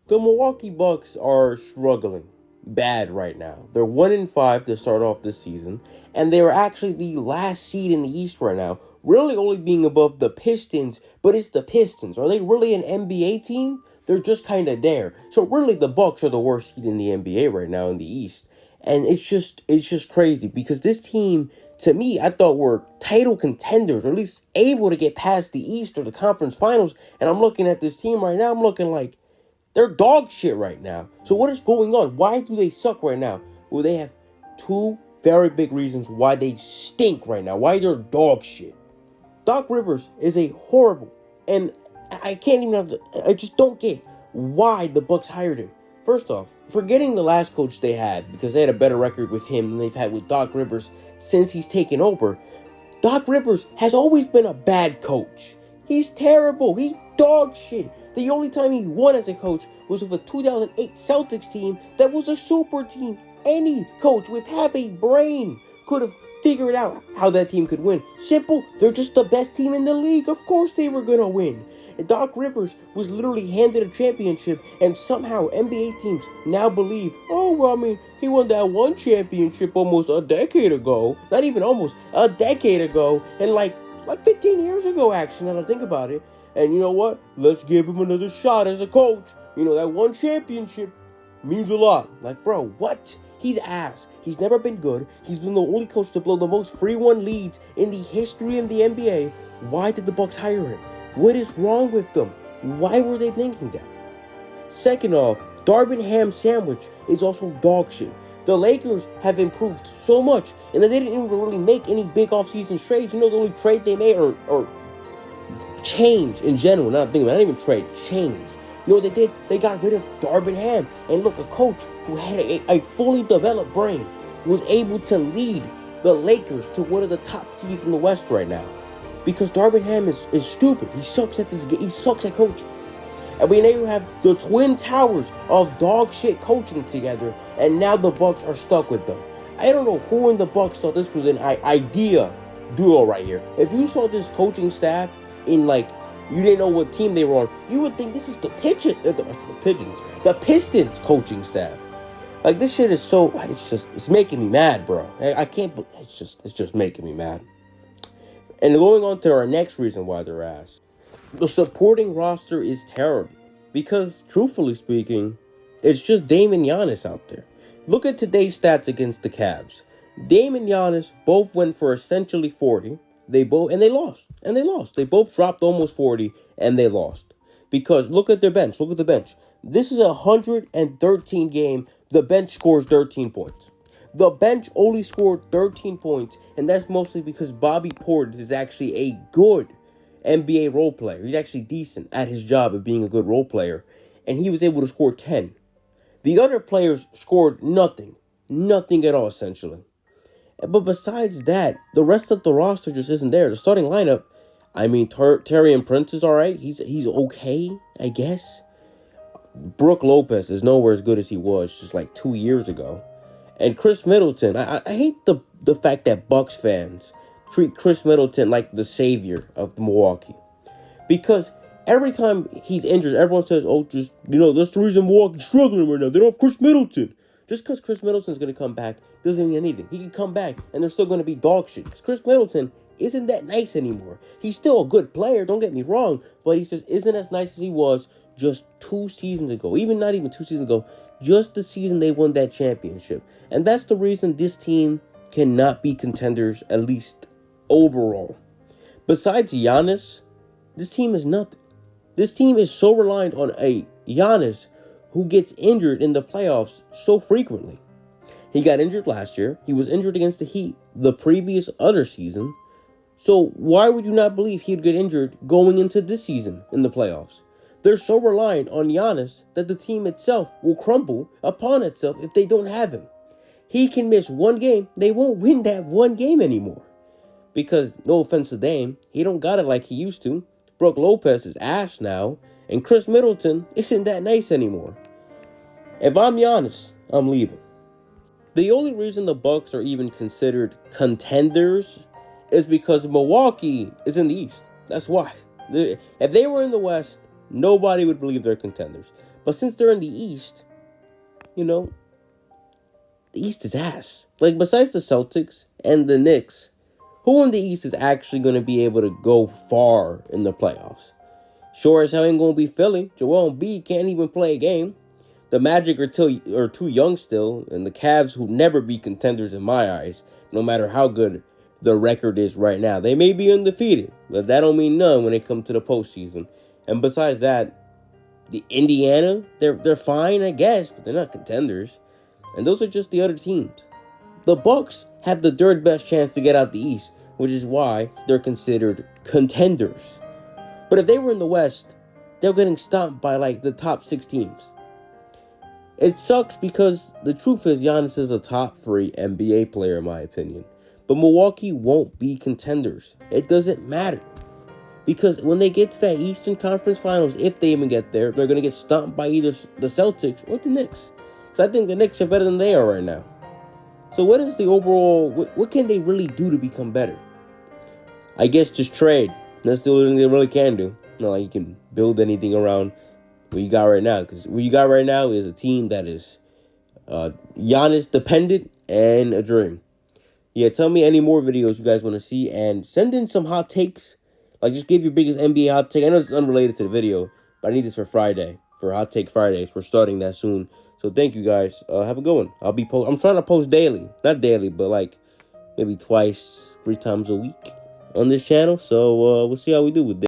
The Milwaukee Bucks are struggling bad right now. They're 1-5 to start off this season, and they are actually the last seed in the East right now, really only being above the Pistons, but it's the Pistons. Are they really an NBA team? They're just kind of there. So really the Bucks are the worst seed in the NBA right now in the East. And it's just crazy because this team, to me, I thought were title contenders, or at least able to get past the East or the conference finals. And I'm looking at this team right now, I'm looking like they're dog shit right now. So what is going on? Why do they suck right now? Well, they have two very big reasons why they stink right now. Why they're dog shit. Doc Rivers is a horrible, and I can't even I just don't get why the Bucks hired him. First off, forgetting the last coach they had, because they had a better record with him than they've had with Doc Rivers since he's taken over. Doc Rivers has always been a bad coach. He's terrible. He's dog shit. The only time he won as a coach was with a 2008 Celtics team that was a super team. Any coach with half a brain could have figured out how that team could win. Simple. They're just the best team in the league. Of course they were going to win. And Doc Rivers was literally handed a championship, and somehow NBA teams now believe, oh, well, I mean, he won that one championship almost a decade ago. Not even almost, a decade ago. And like 15 years ago, actually, now that I think about it. And you know what? Let's give him another shot as a coach. You know, that one championship means a lot. Like, bro, what? He's ass. He's never been good. He's been the only coach to blow the most 3-1 leads in the history of the NBA. Why did the Bucks hire him? What is wrong with them? Why were they thinking that? Second off, Darvin Ham Sandwich is also dog shit. The Lakers have improved so much, and they didn't even really make any big offseason trades. You know, the only trade they made, or change in general, not even trade, change. You know what they did? They got rid of Darvin Ham. And look, a coach who had a fully developed brain was able to lead the Lakers to one of the top seeds in the West right now. Because Darvin Ham is stupid. He sucks at this game. He sucks at coaching. And we now have the twin towers of dog shit coaching together, and now the Bucks are stuck with them. I don't know who in the Bucks thought this was an idea duo right here. If you saw this coaching staff in you didn't know what team they were on, you would think this is the Pistons coaching staff. Like, this shit is so, it's making me mad, bro. I can't, it's just making me mad. And going on to our next reason why they're ass. The supporting roster is terrible. Because, truthfully speaking, it's just Dame and Giannis out there. Look at today's stats against the Cavs. Dame and Giannis both went for essentially 40. They lost. They both dropped almost 40, and they lost. Because look at their bench. Look at the bench. This is a 113 game. The bench scores 13 points. The bench only scored 13 points, and that's mostly because Bobby Portis is actually a good NBA role player. He's actually decent at his job of being a good role player, and he was able to score 10. The other players scored nothing at all, essentially. But besides that, the rest of the roster just isn't there. The starting lineup, I mean, Taurean Prince is all right. He's okay, I guess. Brook Lopez is nowhere as good as he was just 2 years ago. And Chris Middleton, I hate the fact that Bucks fans treat Chris Middleton like the savior of Milwaukee. Because every time he's injured, everyone says, oh, that's the reason Milwaukee's struggling right now. They don't have Chris Middleton. Just because Chris Middleton's going to come back doesn't mean anything. He can come back, and they're still going to be dog shit. Because Chris Middleton isn't that nice anymore. He's still a good player, don't get me wrong, but he just isn't as nice as he was just 2 seasons ago. Not even 2 seasons ago, just the season they won that championship. And that's the reason this team cannot be contenders, at least overall. Besides Giannis, this team is nothing. This team is so reliant on a Giannis who gets injured in the playoffs so frequently. He got injured last year. He was injured against the Heat the previous other season. So why would you not believe he'd get injured going into this season in the playoffs? They're so reliant on Giannis that the team itself will crumble upon itself if they don't have him. He can miss one game. They won't win that one game anymore. Because, no offense to Dame, he don't got it like he used to. Brook Lopez is ass now. And Chris Middleton isn't that nice anymore. If I'm Giannis, I'm leaving. The only reason the Bucks are even considered contenders is because Milwaukee is in the East. That's why. If they were in the West, nobody would believe they're contenders. But since they're in the East, you know, the East is ass. Like, besides the Celtics and the Knicks, who in the East is actually going to be able to go far in the playoffs? Sure as hell ain't going to be Philly. Joel Embiid can't even play a game. The Magic are too young still, and the Cavs, who never be contenders in my eyes, no matter how good the record is right now. They may be undefeated, but that don't mean none when it comes to the postseason. And besides that, the Indiana, they're fine, I guess, but they're not contenders. And those are just the other teams. The Bucks have the third best chance to get out the East, which is why they're considered contenders. But if they were in the West, they're getting stomped by like the top 6 teams. It sucks because the truth is Giannis is a top 3 NBA player in my opinion. But Milwaukee won't be contenders. It doesn't matter. Because when they get to that Eastern Conference Finals, if they even get there, they're going to get stomped by either the Celtics or the Knicks. Because I think the Knicks are better than they are right now. So what is the overall, what can they really do to become better? I guess just trade. That's the only thing they really can do. Not like you can build anything around what you got right now. Because what you got right now is a team that is Giannis dependent and a dream. Yeah, tell me any more videos you guys want to see. And send in some hot takes. Like, just give your biggest NBA hot take. I know it's unrelated to the video, but I need this for Friday. For Hot Take Fridays. We're starting that soon. So thank you guys. Have a good one. I'm trying to post daily. Not daily, but like maybe 2-3 times a week on this channel. So we'll see how we do with this.